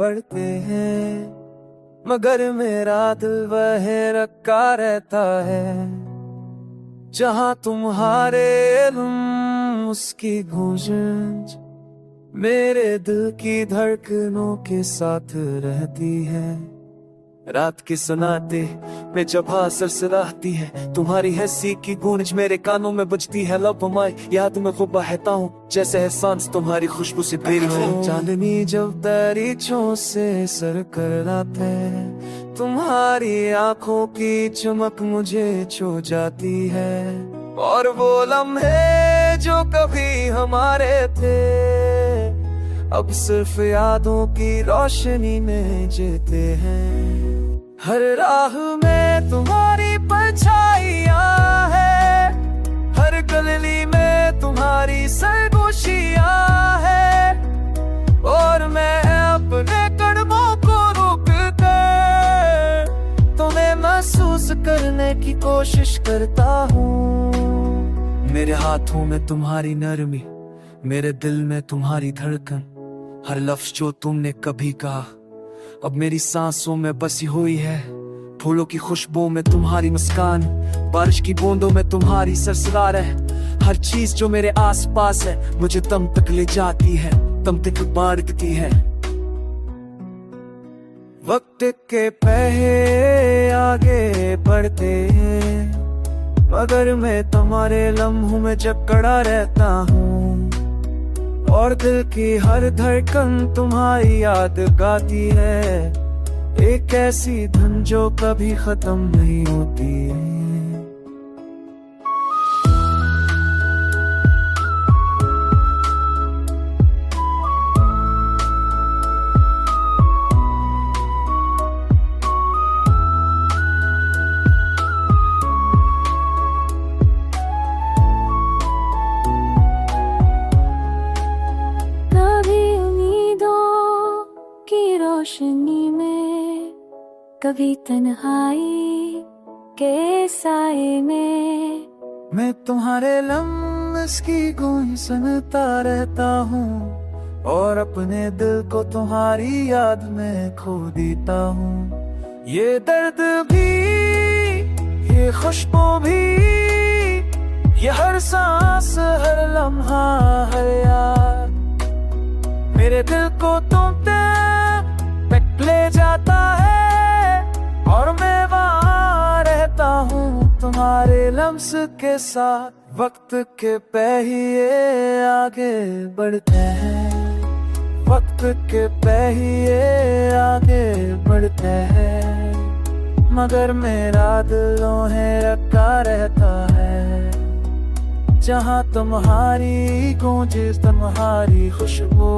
बढ़ते हैं, मगर मेरा दिल वह रखा रहता है। जहाँ तुम्हारे इल्म उसकी गूंज मेरे दिल की धड़कनों के साथ रहती है। रात के सन्नाटे में जब सरसराती है, तुम्हारी हंसी की गूंज मेरे कानों में बजती है। लब माई याद में खूब बहता हूँ, जैसे है सांस तुम्हारी खुशबू से भरी हो। चांदनी जब दरीचों से सर कराते है, तुम्हारी आंखों की चमक मुझे छू जाती है। और वो लम्हे जो कभी हमारे थे, अब सिर्फ यादों की रोशनी में जीते हैं। हर राह में तुम्हारी परछाइयाँ है, हर गली में तुम्हारी सरगोशियाँ है। और मैं अपने कदमों को रोक कर तुम्हें महसूस करने की कोशिश करता हूँ। मेरे हाथों में तुम्हारी नरमी, मेरे दिल में तुम्हारी धड़कन, हर लफ्ज जो तुमने कभी कहा अब मेरी सांसों में बसी हुई है। फूलों की खुशबू में तुम्हारी मुस्कान, बारिश की बूंदों में तुम्हारी सरसरार है। हर चीज जो मेरे आसपास है मुझे तुम तक ले जाती है, तुम तक बांटती है। वक्त के पहले आगे बढ़ते हैं, मगर मैं तुम्हारे लम्हों में जकड़ा रहता हूँ। और दिल की हर धड़कन तुम्हारी याद गाती है, एक ऐसी धन जो कभी खत्म नहीं होती है। रोशनी में, कभी तन्हाई के साए में, मैं तुम्हारे लम्स की गूंज सुनता रहता हूँ। और अपने दिल को तुम्हारी याद में खो देता हूँ। ये दर्द भी, ये खुशबू भी, ये हर सांस, हर लम्हा, हर याद मेरे दिल को तुम तक ले जाता है। और मैं वहाँ रहता हूँ तुम्हारे लम्स के साथ। वक्त के पहिए आगे बढ़ते हैं, वक्त के पहिए आगे बढ़ते हैं, मगर मेरा दिल है रखा रहता है। जहाँ तुम्हारी गूंज, तुम्हारी खुशबू,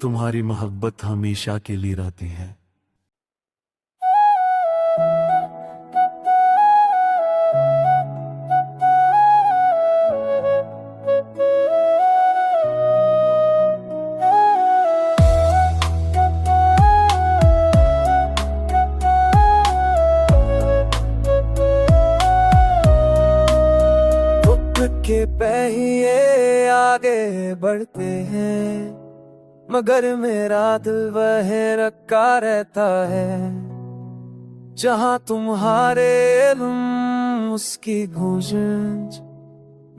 तुम्हारी मोहब्बत हमेशा के लिए रहती है। वक्त के पहिए आगे बढ़ते हैं, मगर मेरा दिल वह रखा रहता है। जहाँ तुम्हारे इल्म उसकी गूंज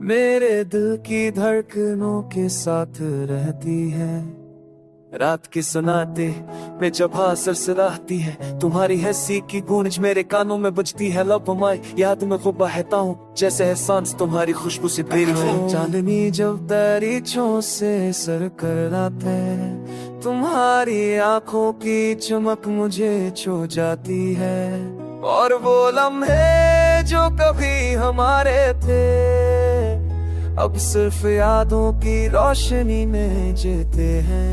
मेरे दिल की धड़कनों के साथ रहती है। रात के सन्नाटे में जब सरसराती है, तुम्हारी हंसी की गूंज मेरे कानों में बजती है। लब माई याद में खूब बहता हूँ, जैसे है सांस तुम्हारी खुशबू से भरी हो। चांदनी जब दरीचों से सर कराते है, तुम्हारी आंखों की चमक मुझे छू जाती है। और वो लम्हे जो कभी हमारे थे, अब सिर्फ यादों की रोशनी में जीते हैं।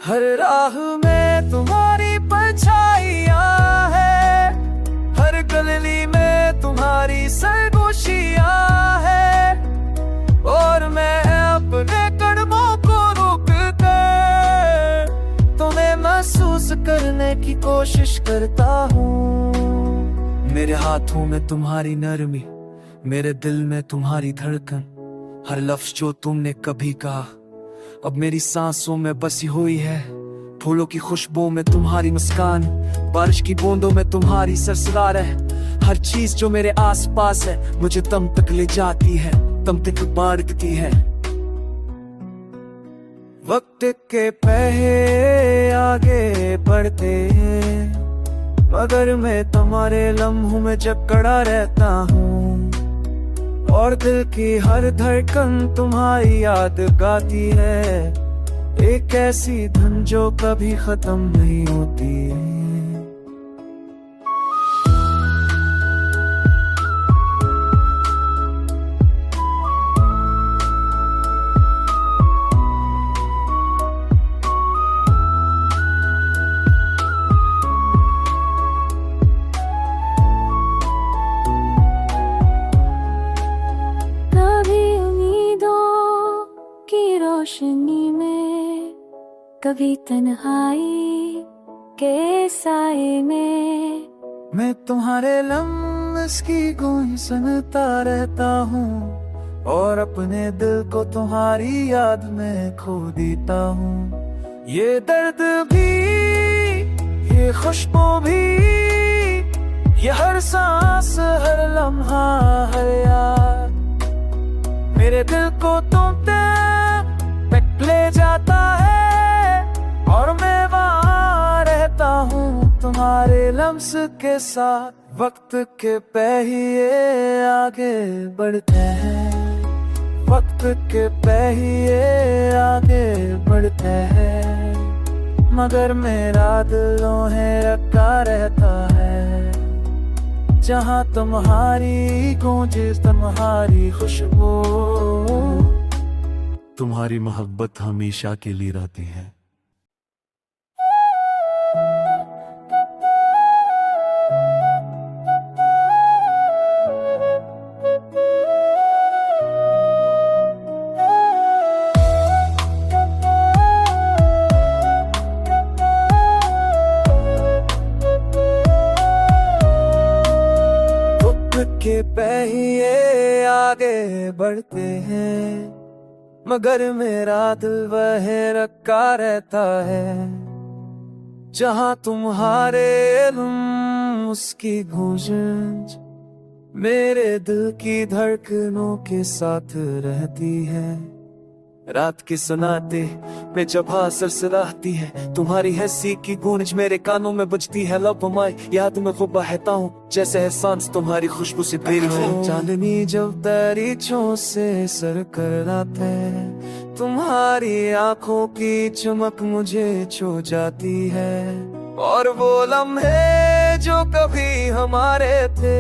हर राह में तुम्हारी परछाइयाँ है, हर गली में तुम्हारी सरगोशियाँ है। और मैं अपने कदमों को रोक कर तुम्हें महसूस करने की कोशिश करता हूँ। मेरे हाथों में तुम्हारी नरमी, मेरे दिल में तुम्हारी धड़कन, हर लफ्ज जो तुमने कभी कहा अब मेरी सांसों में बसी हुई है। फूलों की खुशबू में तुम्हारी मुस्कान, बारिश की बूंदों में तुम्हारी सरसरार है। हर चीज जो मेरे आसपास है मुझे तुम तक ले जाती है, तुम तक बांटती है। वक्त के पहले आगे बढ़ते हैं, मगर मैं तुम्हारे लम्हों में जकड़ा रहता हूँ, और दिल की हर धड़कन तुम्हारी याद गाती है। एक ऐसी धन जो कभी खत्म नहीं होती है। रोशनी में, कभी तन्हाई के साए में, मैं तुम्हारे लम्स की गूंज सुनता रहता हूँ, और अपने दिल को तुम्हारी याद में खो देता हूँ। ये दर्द भी, ये खुशबू भी, ये हर सांस, हर लम्हा, हर याद मेरे दिल को तुम तक ले जाता है, और मैं वहाँ रहता हूँ तुम्हारे लम्स के साथ। वक्त के पहिए आगे बढ़ते हैं, वक्त के पहिए आगे बढ़ते हैं, मगर मेरा दिल है रखा रहता है। जहाँ तुम्हारी गूंज, तुम्हारी खुशबू, तुम्हारी मोहब्बत हमेशा के लिए रहती है। वक्त के पहिए आगे बढ़ते हैं, मगर मेरा दिल वह रखा रहता है। जहाँ तुम्हारे इल्म, उसकी गूंज मेरे दिल की धड़कनों के साथ रहती है। रात के सुनाते में जब सरसराती है, तुम्हारी हंसी की गूंज मेरे कानों में बजती है। लब माई याद में खूब बहता हूँ, जैसे है सांस तुम्हारी खुशबू से भरी हो। चांदनी जब दरीचों से सर कराते, तुम्हारी आंखों की चमक मुझे छू जाती है। और वो लम्हे जो कभी हमारे थे,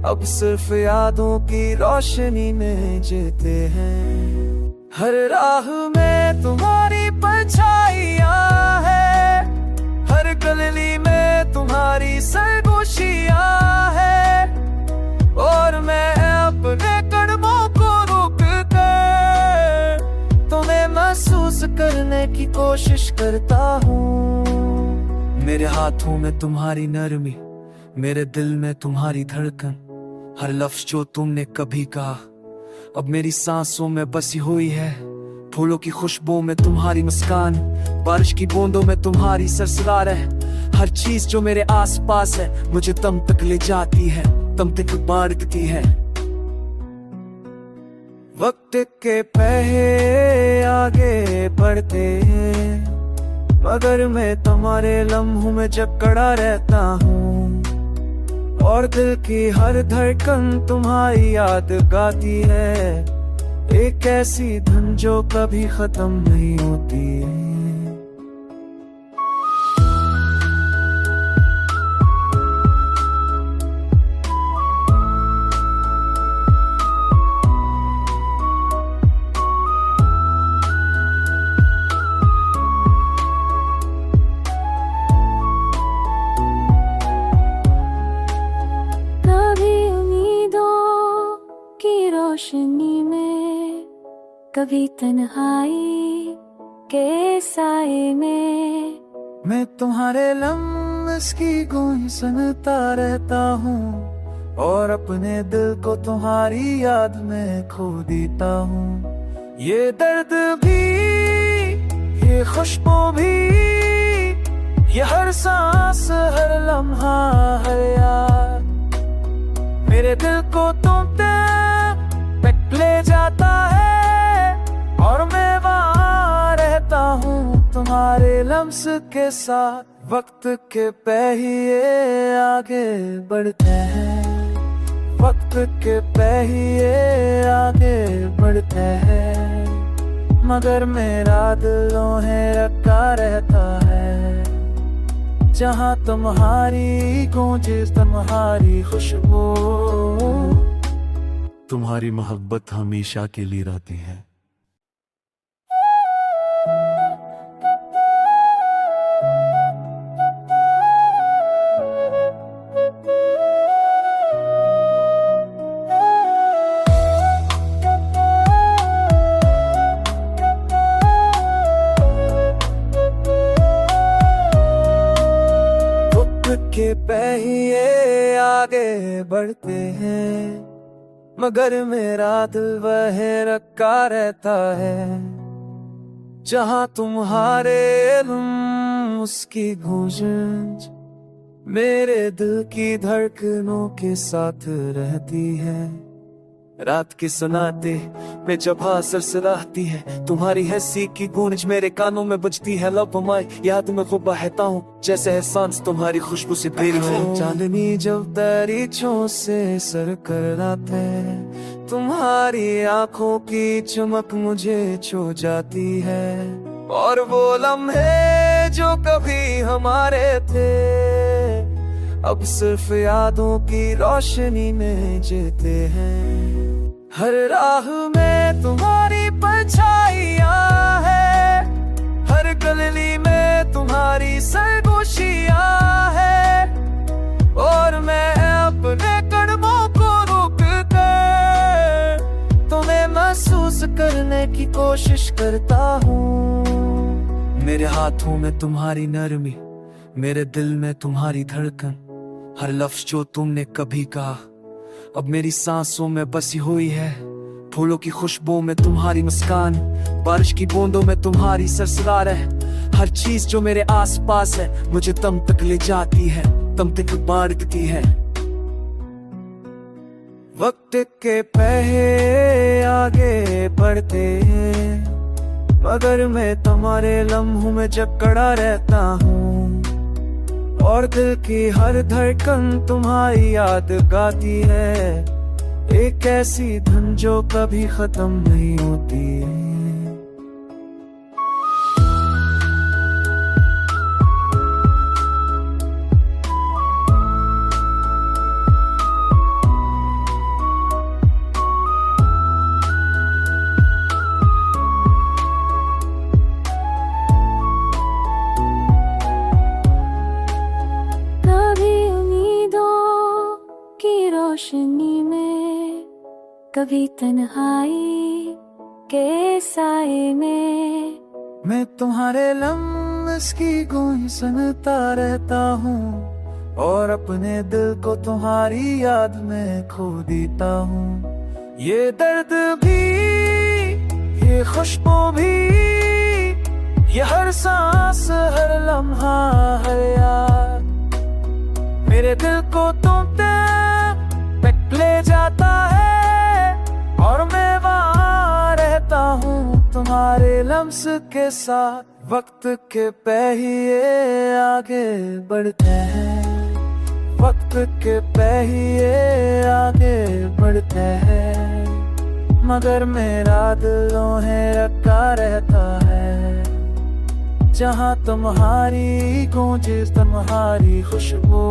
अब सिर्फ यादों की रोशनी में जीते हैं। हर राह में तुम्हारी परछाइयाँ है, हर गली में तुम्हारी सरगोशियाँ है, और मैं अपने कदमों को रोक कर तुम्हें महसूस करने की कोशिश करता हूँ। मेरे हाथों में तुम्हारी नरमी, मेरे दिल में तुम्हारी धड़कन, हर लफ्ज जो तुमने कभी कहा अब मेरी सांसों में बसी हुई है। फूलों की खुशबू में तुम्हारी मुस्कान, बारिश की बूंदों में तुम्हारी सरसरार है। हर चीज जो मेरे आसपास है मुझे तुम तक ले जाती है, तुम तक बांटती है। वक्त के पहले आगे बढ़ते हैं, मगर मैं तुम्हारे लम्हों में जकड़ा रहता हूँ, और दिल की हर धड़कन तुम्हारी याद गाती है। एक ऐसी धन जो कभी खत्म नहीं होती है। रोशनी में, कभी तन्हाई के साए में, मैं तुम्हारे लम्स की गूंज सुनता रहता हूँ, और अपने दिल को तुम्हारी याद में खो देता हूँ। ये दर्द भी, ये खुशबू भी, ये हर सांस, हर लम्हा, हर याद मेरे दिल को तुम तक ले जाता है। और मैं वहाँ रहता हूँ तुम्हारे लम्स के साथ। वक्त के पहिए आगे बढ़ते हैं, वक्त के पहिए आगे बढ़ते हैं, मगर मेरा दिल है रखा रहता है। जहाँ तुम्हारी गूंजे तुम्हारी खुशबू, तुम्हारी मोहब्बत हमेशा के लिए रहती है। के पहिए आगे बढ़ते हैं, मगर मेरा दिल वह रखा रहता है। जहाँ तुम्हारे इल्म उसकी गूंज मेरे दिल की धड़कनों के साथ रहती है। रात के सुनाते में जब सरसराती है, तुम्हारी हंसी की गूंज मेरे कानों में बजती है। लब माई याद में खूब बहता हूँ, जैसे एहसास तुम्हारी खुशबू से भरी है। चांदनी जब दरीचों से सर कराते, तुम्हारी आंखों की चमक मुझे छू जाती है। और वो लम्हे जो कभी हमारे थे, अब सिर्फ यादों की रोशनी में जीते हैं। हर राह में तुम्हारी परछाइयाँ है, हर गली में तुम्हारी सरगोशियाँ है। और मैं अपने कदमों को रोक कर तुम्हें महसूस करने की कोशिश करता हूँ। मेरे हाथों में तुम्हारी नरमी, मेरे दिल में तुम्हारी धड़कन, हर लफ्ज जो तुमने कभी कहा अब मेरी सांसों में बसी हुई है। फूलों की खुशबू में तुम्हारी मुस्कान, बारिश की बूंदों में तुम्हारी सरसरार है। हर चीज जो मेरे आसपास है मुझे तुम तक ले जाती है, तुम तक बांटती है। वक्त के पहिए आगे बढ़ते हैं, मगर मैं तुम्हारे लम्हों में जकड़ा रहता हूँ। और दिल की हर धड़कन तुम्हारी याद गाती है, एक ऐसी धुन जो कभी खत्म नहीं होती है। रोशनी में, कभी तन्हाई के साए में, मैं तुम्हारे लम्स की गूंज सुनता रहता हूँ। और अपने दिल को तुम्हारी याद में खो देता हूँ। ये दर्द भी, ये खुशबू भी, ये हर सांस, हर लम्हा, हर याद मेरे दिल को तुम तक ले जाता है। और मैं वहाँ रहता हूँ तुम्हारे लम्स के साथ। वक्त के पहिए आगे बढ़ते हैं, वक्त के पहिए आगे बढ़ते हैं, मगर मेरा दिल है रखा रहता है। जहाँ तुम्हारी गूंजे तुम्हारी खुशबू,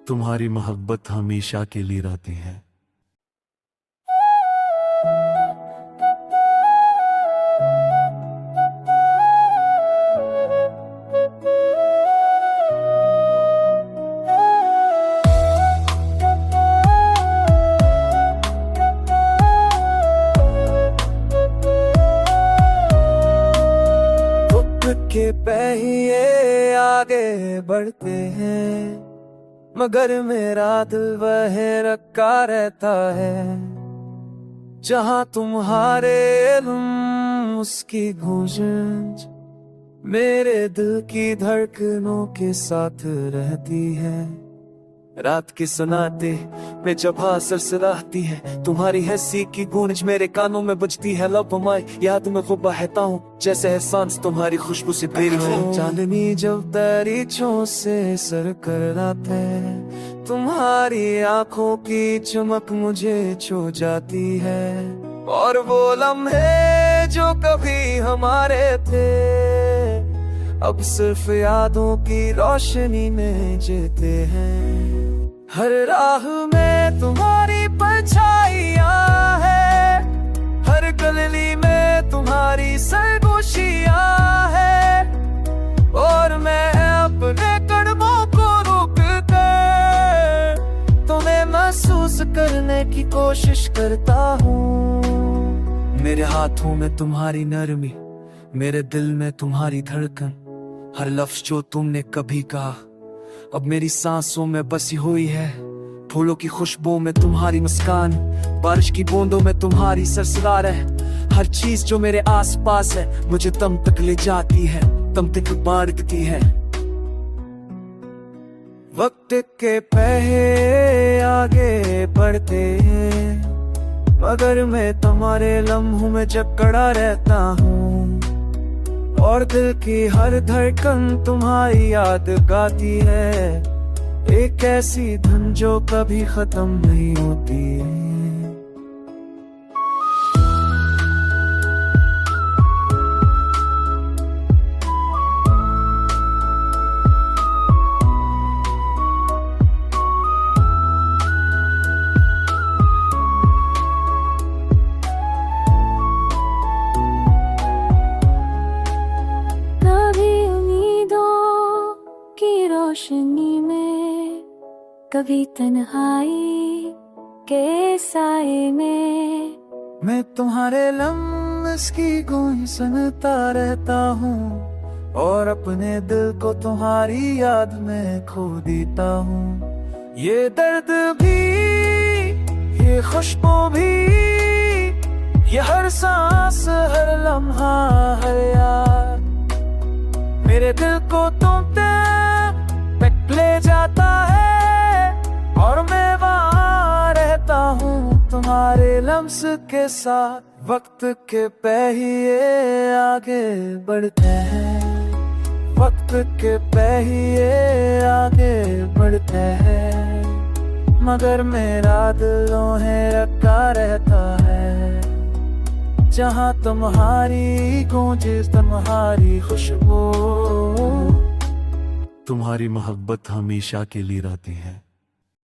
तुम्हारी मोहब्बत हमेशा के लिए रहती है। के पहिए आगे बढ़ते हैं, मगर मेरा दिल वह रखा रहता है। जहाँ तुम्हारे इल्म उसकी गूंज मेरे दिल की धड़कनों के साथ रहती है। रात के सन्नाटे में जब सरसराती है तुम्हारी हंसी की गूंज मेरे कानों में बजती है। लब माई याद में खूब बहता हूँ जैसे है सांस तुम्हारी खुशबू से भरी हो। चांदनी जब दरीचों से सर कराता है तुम्हारी आंखों की चमक मुझे छू जाती है। और वो लम्हे जो कभी हमारे थे अब सिर्फ यादों की रोशनी में जीते हैं। हर राह में तुम्हारी परछाइयाँ है, हर गली में तुम्हारी सरगोशियाँ है। और मैं अपने कदमों को रोक कर तुम्हें महसूस करने की कोशिश करता हूँ। मेरे हाथों में तुम्हारी नरमी, मेरे दिल में तुम्हारी धड़कन, हर लफ्ज जो तुमने कभी कहा अब मेरी सांसों में बसी हुई है। फूलों की खुशबू में तुम्हारी मुस्कान, बारिश की बूंदों में तुम्हारी सरसरार है। हर चीज जो मेरे आसपास है मुझे तुम तक ले जाती है, तुम तक बांटती है। वक्त के पहले आगे बढ़ते हैं मगर मैं तुम्हारे लम्हों में जकड़ा रहता हूँ। और दिल की हर धड़कन तुम्हारी याद गाती है, एक ऐसी धुन जो कभी खत्म नहीं होती है। रोशनी में कभी तन्हाई के साए में मैं तुम्हारे लम्स की गूंज सुनता रहता हूँ और अपने दिल को तुम्हारी याद में खो देता हूँ। ये दर्द भी, ये खुशबू भी, ये हर सांस, हर लम्हा, हर याद मेरे दिल को तुम तक ले जाता है। और मैं वहाँ रहता हूँ तुम्हारे लम्स के साथ। वक्त के पहिए आगे बढ़ते हैं, वक्त के पहिए आगे बढ़ते हैं मगर मेरा दिल है रखा रहता है। जहाँ तुम्हारी गूंज, तुम्हारी खुशबू, तुम्हारी मोहब्बत हमेशा के लिए रहती है।